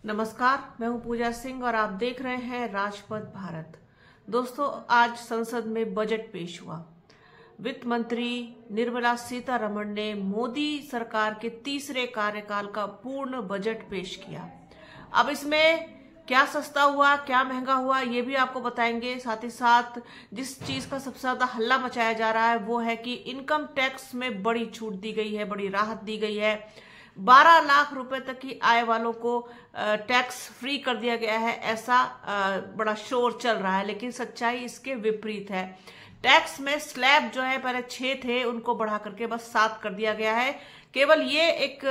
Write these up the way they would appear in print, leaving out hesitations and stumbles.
नमस्कार, मैं हूं पूजा सिंह और आप देख रहे हैं राजपथ भारत। दोस्तों, आज संसद में बजट पेश हुआ। वित्त मंत्री निर्मला सीतारमण ने मोदी सरकार के तीसरे कार्यकाल का पूर्ण बजट पेश किया। अब इसमें क्या सस्ता हुआ, क्या महंगा हुआ, ये भी आपको बताएंगे। साथ ही साथ जिस चीज का सबसे ज्यादा हल्ला मचाया जा रहा है वो है कि इनकम टैक्स में बड़ी छूट दी गई है, बड़ी राहत दी गई है। 12 लाख रुपए तक की आय वालों को टैक्स फ्री कर दिया गया है, ऐसा बड़ा शोर चल रहा है। लेकिन सच्चाई इसके विपरीत है। टैक्स में स्लैब जो है पहले 6 थे, उनको बढ़ा करके बस 7 कर दिया गया है। केवल ये एक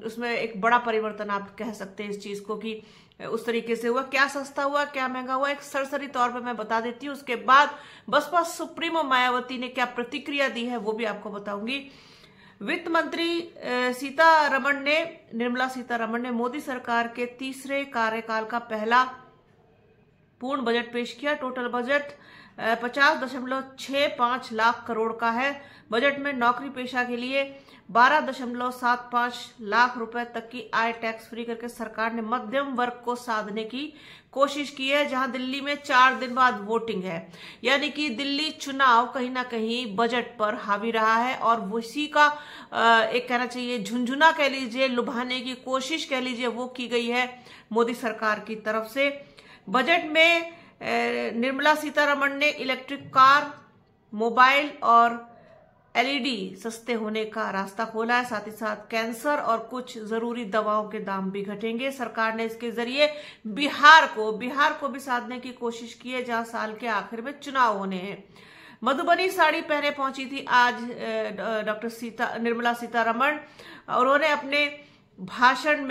उसमें एक बड़ा परिवर्तन आप कह सकते हैं इस चीज को कि उस तरीके से हुआ। क्या सस्ता हुआ, क्या महंगा हुआ, एक सरसरी तौर पे मैं बता देती हूँ। उसके बाद बसपा सुप्रीमो मायावती ने क्या प्रतिक्रिया दी है वो भी आपको बताऊंगी। वित्त मंत्री निर्मला सीतारमण ने मोदी सरकार के तीसरे कार्यकाल का पहला पूर्ण बजट पेश किया। टोटल बजट 50.65 लाख करोड़ का है। बजट में नौकरी पेशा के लिए 12.75 लाख रुपए तक की आय टैक्स फ्री करके सरकार ने मध्यम वर्ग को साधने की कोशिश की है। जहां दिल्ली में 4 दिन बाद वोटिंग है, यानी कि दिल्ली चुनाव कहीं ना कहीं बजट पर हावी रहा है और उसी का एक कहना चाहिए झुंझुना कह लीजिए, लुभाने की कोशिश कह लीजिए, वो की गई है मोदी सरकार की तरफ से। बजट में निर्मला सीतारमण ने इलेक्ट्रिक कार, मोबाइल और एलईडी सस्ते होने का रास्ता खोला है। साथ ही साथ कैंसर और कुछ जरूरी दवाओं के दाम भी घटेंगे। सरकार ने इसके जरिए बिहार को भी साधने की कोशिश की है, जहां साल के आखिर में चुनाव होने हैं। मधुबनी साड़ी पहने पहुंची थी आज निर्मला सीतारमण। उन्होंने अपने भाषण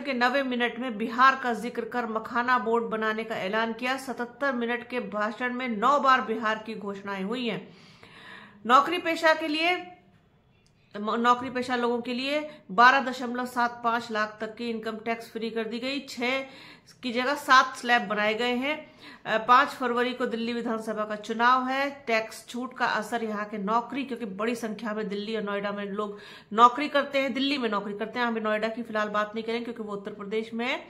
के 90 मिनट में बिहार का जिक्र कर मखाना बोर्ड बनाने का ऐलान किया। 77 मिनट के भाषण में 9 बार बिहार की घोषणाएं हुई हैं। नौकरी पेशा लोगों के लिए 12.75 लाख तक की इनकम टैक्स फ्री कर दी गई। 6 की जगह 7 स्लैब बनाए गए हैं। 5 फरवरी को दिल्ली विधानसभा का चुनाव है। टैक्स छूट का असर यहाँ के नौकरी, क्योंकि बड़ी संख्या में दिल्ली और नोएडा में लोग नौकरी करते हैं, दिल्ली में नौकरी करते हैं। हम नोएडा की फिलहाल बात नहीं करें क्योंकि वो उत्तर प्रदेश में है।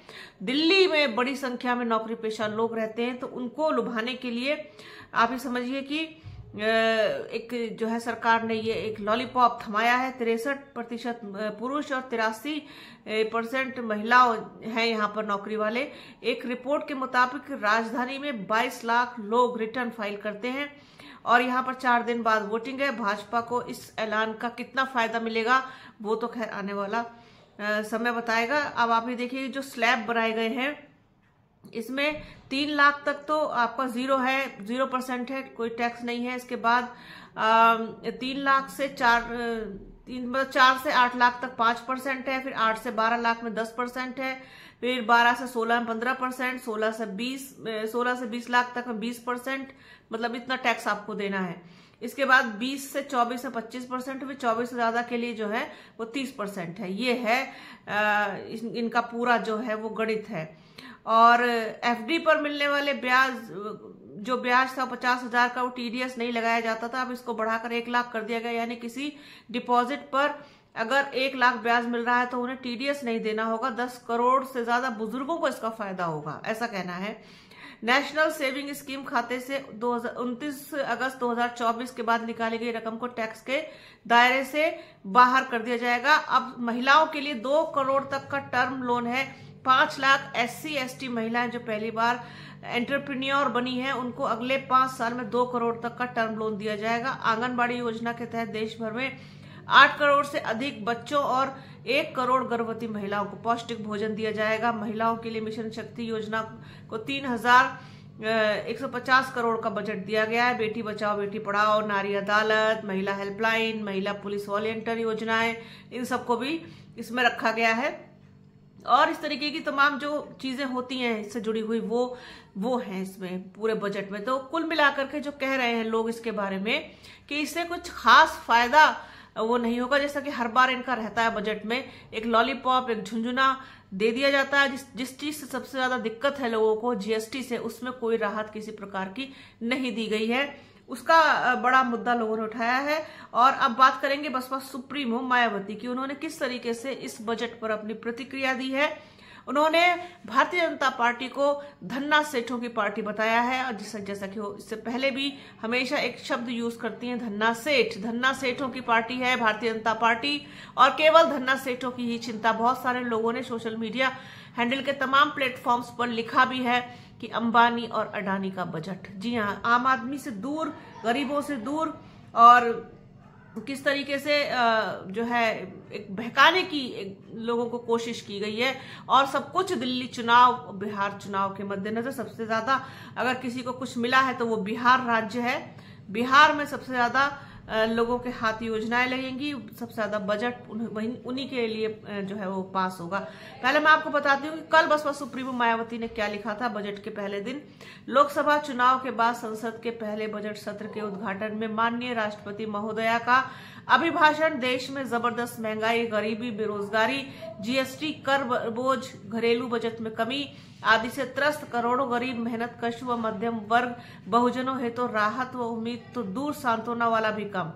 दिल्ली में बड़ी संख्या में नौकरी पेशा लोग रहते हैं, तो उनको लुभाने के लिए आप ये समझिए कि एक जो है सरकार ने ये एक लॉलीपॉप थमाया है। 63% पुरुष और 83% महिलाओं हैं यहाँ पर नौकरी वाले। एक रिपोर्ट के मुताबिक राजधानी में 22 लाख लोग रिटर्न फाइल करते हैं और यहाँ पर 4 दिन बाद वोटिंग है। भाजपा को इस ऐलान का कितना फायदा मिलेगा वो तो खैर आने वाला समय बताएगा। अब आप ये देखिए, जो स्लैब बनाए गए हैं इसमें 3 लाख तक तो आपका 0% है, कोई टैक्स नहीं है। इसके बाद 3 लाख से 4 से 8 लाख तक 5% है। फिर 8 से 12 लाख में 10% है। फिर 12 से 16 में 15%, 16 से 20 लाख तक में 20%, मतलब इतना टैक्स आपको देना है। इसके बाद 20 से 24 में 25%, फिर 24 से ज्यादा के लिए जो है वो 30% है। ये है इनका पूरा जो है वो गणित है। और एफडी पर मिलने वाले जो ब्याज था 50,000 का, वो टीडीएस नहीं लगाया जाता था। अब इसको बढ़ाकर 1 लाख कर दिया गया, यानी किसी डिपॉजिट पर अगर 1 लाख ब्याज मिल रहा है तो उन्हें टीडीएस नहीं देना होगा। 10 करोड़ से ज्यादा बुजुर्गों को इसका फायदा होगा, ऐसा कहना है। नेशनल सेविंग स्कीम खाते से 29 अगस्त 2024 के बाद निकाली गई रकम को टैक्स के दायरे से बाहर कर दिया जाएगा। अब महिलाओं के लिए 2 करोड़ तक का टर्म लोन है। 5 लाख SC/ST महिलाएं जो पहली बार एंटरप्रेन्योर बनी हैं, उनको अगले 5 साल में 2 करोड़ तक का टर्म लोन दिया जाएगा। आंगनबाड़ी योजना के तहत देश भर में 8 करोड़ से अधिक बच्चों और 1 करोड़ गर्भवती महिलाओं को पौष्टिक भोजन दिया जाएगा। महिलाओं के लिए मिशन शक्ति योजना को 3,150 करोड़ का बजट दिया गया है। बेटी बचाओ बेटी पढ़ाओ, नारी अदालत, महिला हेल्पलाइन, महिला पुलिस वॉलेंटियर योजनाएं, इन सबको भी इसमें रखा गया है। और इस तरीके की तमाम जो चीजें होती हैं इससे जुड़ी हुई वो हैं इसमें पूरे बजट में। तो कुल मिलाकर के जो कह रहे हैं लोग इसके बारे में कि इससे कुछ खास फायदा वो नहीं होगा, जैसा कि हर बार इनका रहता है बजट में एक लॉलीपॉप, एक झुंझुना दे दिया जाता है। जिस चीज से सबसे ज्यादा दिक्कत है लोगों को, जीएसटी से, उसमें कोई राहत किसी प्रकार की नहीं दी गई है। उसका बड़ा मुद्दा लोगों ने उठाया है। और अब बात करेंगे बसपा सुप्रीमो मायावती की। उन्होंने किस तरीके से इस बजट पर अपनी प्रतिक्रिया दी है। उन्होंने भारतीय जनता पार्टी को धन्ना सेठों की पार्टी बताया है, और जैसा कि वो इससे पहले भी हमेशा एक शब्द यूज करती हैं, धन्ना सेठ। धन्ना सेठों की पार्टी है भारतीय जनता पार्टी, और केवल धन्ना सेठों की ही चिंता। बहुत सारे लोगों ने सोशल मीडिया हैंडल के तमाम प्लेटफॉर्म्स पर लिखा भी है कि अंबानी और अडानी का बजट, जी हाँ, आम आदमी से दूर, गरीबों से दूर, और किस तरीके से जो है एक बहकाने की लोगों को कोशिश की गई है। और सब कुछ दिल्ली चुनाव, बिहार चुनाव के मद्देनजर सबसे ज्यादा अगर किसी को कुछ मिला है तो वो बिहार राज्य है। बिहार में सबसे ज्यादा लोगों के हाथ योजनाएं लगेंगी, सबसे ज्यादा बजट उन्हीं के लिए जो है वो पास होगा। पहले मैं आपको बताती हूँ कि कल बसपा सुप्रीमो मायावती ने क्या लिखा था बजट के पहले दिन। लोकसभा चुनाव के बाद संसद के पहले बजट सत्र के उद्घाटन में माननीय राष्ट्रपति महोदया का अभिभाषण देश में जबरदस्त महंगाई, गरीबी, बेरोजगारी, जीएसटी, कर बोझ, घरेलू बजट में कमी आदि से त्रस्त करोड़ों गरीब, मेहनत कश व मध्यम वर्ग बहुजनों हेतु राहत व उम्मीद तो दूर, सांत्वना वाला भी कम।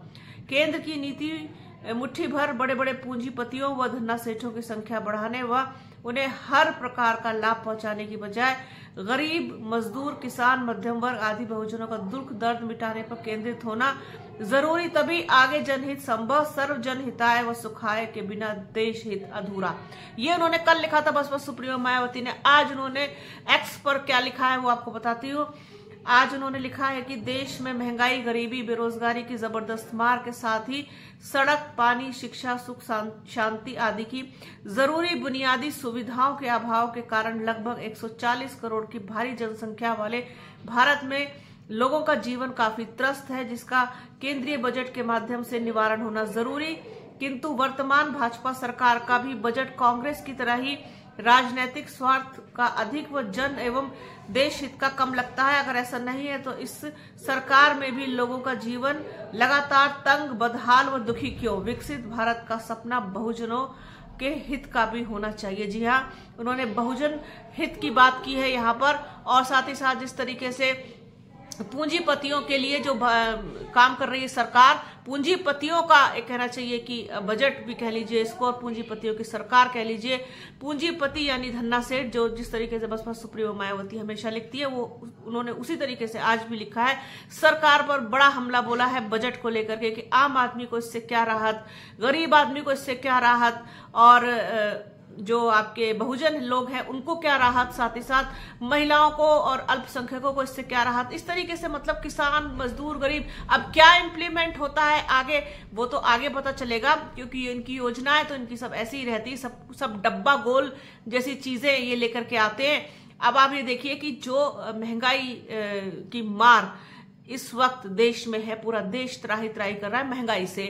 केंद्र की नीति मुट्ठी भर बड़े बड़े पूंजीपतियों व धन्ना सेठों की संख्या बढ़ाने व उन्हें हर प्रकार का लाभ पहुंचाने की बजाय गरीब, मजदूर, किसान, मध्यम वर्ग आदि बहुजनों का दुख दर्द मिटाने पर केंद्रित होना जरूरी, तभी आगे जनहित संभव। सर्व जन हिताय व सुखाय के बिना देश हित अधूरा। ये उन्होंने कल लिखा था बसपा सुप्रीमो मायावती ने। आज उन्होंने एक्स पर क्या लिखा है वो आपको बताती हूँ। आज उन्होंने लिखा है कि देश में महंगाई, गरीबी, बेरोजगारी की जबरदस्त मार के साथ ही सड़क, पानी, शिक्षा, सुख शांति आदि की जरूरी बुनियादी सुविधाओं के अभाव के कारण लगभग 140 करोड़ की भारी जनसंख्या वाले भारत में लोगों का जीवन काफी त्रस्त है, जिसका केंद्रीय बजट के माध्यम से निवारण होना जरूरी। किंतु वर्तमान भाजपा सरकार का भी बजट कांग्रेस की तरह ही राजनीतिक स्वार्थ का अधिक व जन एवं देश हित का कम लगता है। अगर ऐसा नहीं है तो इस सरकार में भी लोगों का जीवन लगातार तंग, बदहाल व दुखी क्यों? विकसित भारत का सपना बहुजनों के हित का भी होना चाहिए। जी हाँ, उन्होंने बहुजन हित की बात की है यहाँ पर। और साथ ही साथ जिस तरीके से पूंजीपतियों के लिए जो काम कर रही है सरकार, पूंजीपतियों का एक कहना चाहिए कि बजट भी कह लीजिए इसको, और पूंजीपतियों की सरकार कह लीजिए। पूंजीपति यानी धन्ना सेठ, जो जिस तरीके से बसपा सुप्रीमो मायावती हमेशा लिखती है, वो उन्होंने उसी तरीके से आज भी लिखा है। सरकार पर बड़ा हमला बोला है बजट को लेकर के कि आम आदमी को इससे क्या राहत, गरीब आदमी को इससे क्या राहत, और जो आपके बहुजन लोग हैं उनको क्या राहत, साथ ही साथ महिलाओं को और अल्पसंख्यकों को इससे क्या राहत। इस तरीके से मतलब किसान, मजदूर, गरीब, अब क्या इम्प्लीमेंट होता है आगे वो तो आगे पता चलेगा, क्योंकि इनकी योजनाएं तो इनकी सब ऐसी ही रहती, सब डब्बा गोल जैसी चीजें ये लेकर के आते हैं। अब आप ये देखिए कि जो महंगाई की मार इस वक्त देश में है, पूरा देश त्राही त्राही कर रहा है महंगाई से।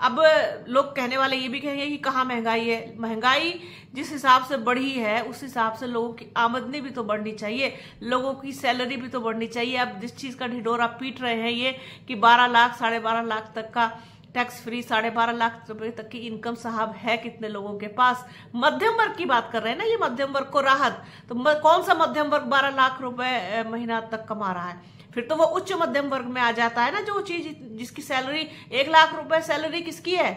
अब लोग कहने वाले ये भी कहेंगे कि कहाँ महंगाई है। महंगाई जिस हिसाब से बढ़ी है उस हिसाब से लोगों की आमदनी भी तो बढ़नी चाहिए, लोगों की सैलरी भी तो बढ़नी चाहिए। अब जिस चीज का ढिढोरा पीट रहे हैं ये कि 12 लाख 12.5 लाख तक का टैक्स फ्री, 12.5 लाख रुपए तक की इनकम साहब है कितने लोगों के पास? मध्यम वर्ग की बात कर रहे हैं ना, ये मध्यम वर्ग को राहत। तो कौन सा मध्यम वर्ग 12 लाख रुपए महीना तक कमा रहा है? फिर तो वो उच्च मध्यम वर्ग में आ जाता है ना, जो चीज जिसकी सैलरी 1 लाख रुपए सैलरी किसकी है?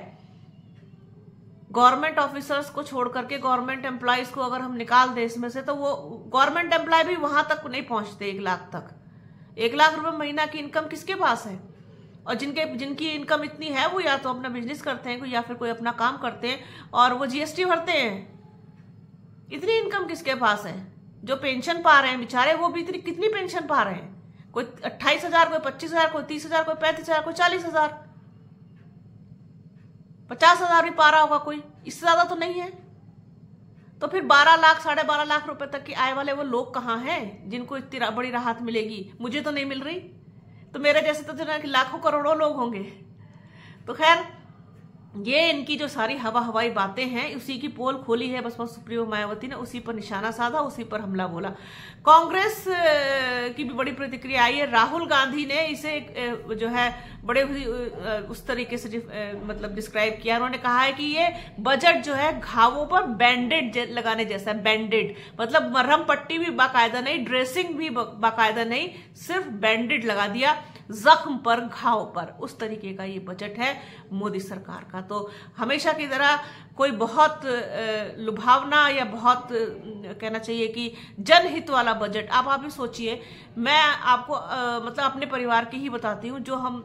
गवर्नमेंट ऑफिसर्स को छोड़ करके गवर्नमेंट एम्प्लॉयज को अगर हम निकाल दे इसमें से, तो वो गवर्नमेंट एम्प्लॉय भी वहां तक नहीं पहुंचते 1 लाख तक। 1 लाख रुपए महीना की इनकम किसके पास है? और जिनकी इनकम इतनी है वो या तो अपना बिजनेस करते हैं या फिर कोई अपना काम करते हैं और वो जीएसटी भरते हैं। इतनी इनकम किसके पास है? जो पेंशन पा रहे हैं बेचारे, वो भी कितनी पेंशन पा रहे हैं? कोई 28,000, कोई 25,000, कोई 30,000, कोई 35,000, कोई 40,000, 50,000 भी पा रहा होगा कोई, इससे ज्यादा तो नहीं है। तो फिर 12 लाख 12.5 लाख रुपए तक की आय वाले वो लोग कहाँ हैं जिनको इतनी बड़ी राहत मिलेगी? मुझे तो नहीं मिल रही, तो मेरे जैसे तो लाखों करोड़ों लोग होंगे। तो खैर, ये इनकी जो सारी हवाई बातें हैं उसी की पोल खोली है बसपा सुप्रीमो मायावती ने, उसी पर निशाना साधा, उसी पर हमला बोला। कांग्रेस की भी बड़ी प्रतिक्रिया आई है। राहुल गांधी ने इसे जो है बड़े उस तरीके से मतलब डिस्क्राइब किया। उन्होंने कहा है कि ये बजट जो है घावों पर बैंडेड लगाने जैसा है। बैंडेड मतलब मरहम पट्टी भी बाकायदा नहीं, ड्रेसिंग भी बाकायदा नहीं, सिर्फ बैंडेड लगा दिया। जख्म पर घाव पर, उस तरीके का ये बजट है मोदी सरकार का। तो हमेशा की तरह कोई बहुत लुभावना या बहुत कहना चाहिए कि जनहित वाला बजट आप भी सोचिए। मैं आपको मतलब अपने परिवार की ही बताती हूँ, जो हम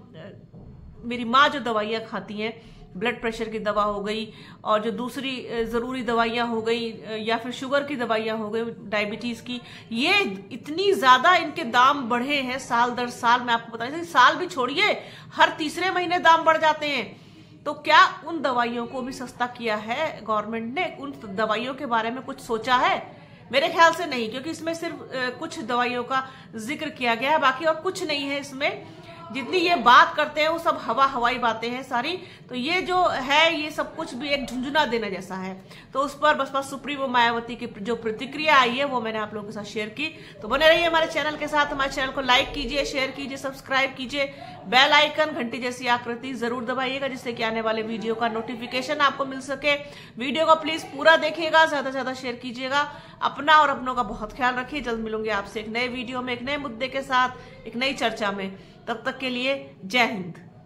मेरी माँ जो दवाइयाँ खाती हैं, ब्लड प्रेशर की दवा हो गई और जो दूसरी ज़रूरी दवाइयाँ हो गई या फिर शुगर की दवाइयाँ हो गई, डायबिटीज़ की, ये इतनी ज़्यादा इनके दाम बढ़े हैं साल दर साल। मैं आपको बता, साल भी छोड़िए, हर तीसरे महीने दाम बढ़ जाते हैं। तो क्या उन दवाइयों को भी सस्ता किया है गवर्नमेंट ने? उन दवाइयों के बारे में कुछ सोचा है? मेरे ख्याल से नहीं, क्योंकि इसमें सिर्फ कुछ दवाइयों का जिक्र किया गया है, बाकी और कुछ नहीं है इसमें। जितनी ये बात करते हैं वो सब हवाई बातें हैं सारी। तो ये जो है ये सब कुछ भी एक झुंझुना देने जैसा है। तो उस पर बसपा सुप्रीमो मायावती की जो प्रतिक्रिया आई है वो मैंने आप लोगों के साथ शेयर की। तो बने रहिए हमारे चैनल के साथ। हमारे चैनल को लाइक कीजिए, शेयर कीजिए, सब्सक्राइब कीजिए, बेल आइकन घंटी जैसी आकृति जरूर दबाइएगा, जिससे कि आने वाले वीडियो का नोटिफिकेशन आपको मिल सके। वीडियो को प्लीज पूरा देखिएगा, ज्यादा से ज्यादा शेयर कीजिएगा। अपना और अपनों का बहुत ख्याल रखिए। जल्द मिलूंगे आपसे एक नए वीडियो में, एक नए मुद्दे के साथ, एक नई चर्चा में। तब तक के लिए जय हिंद।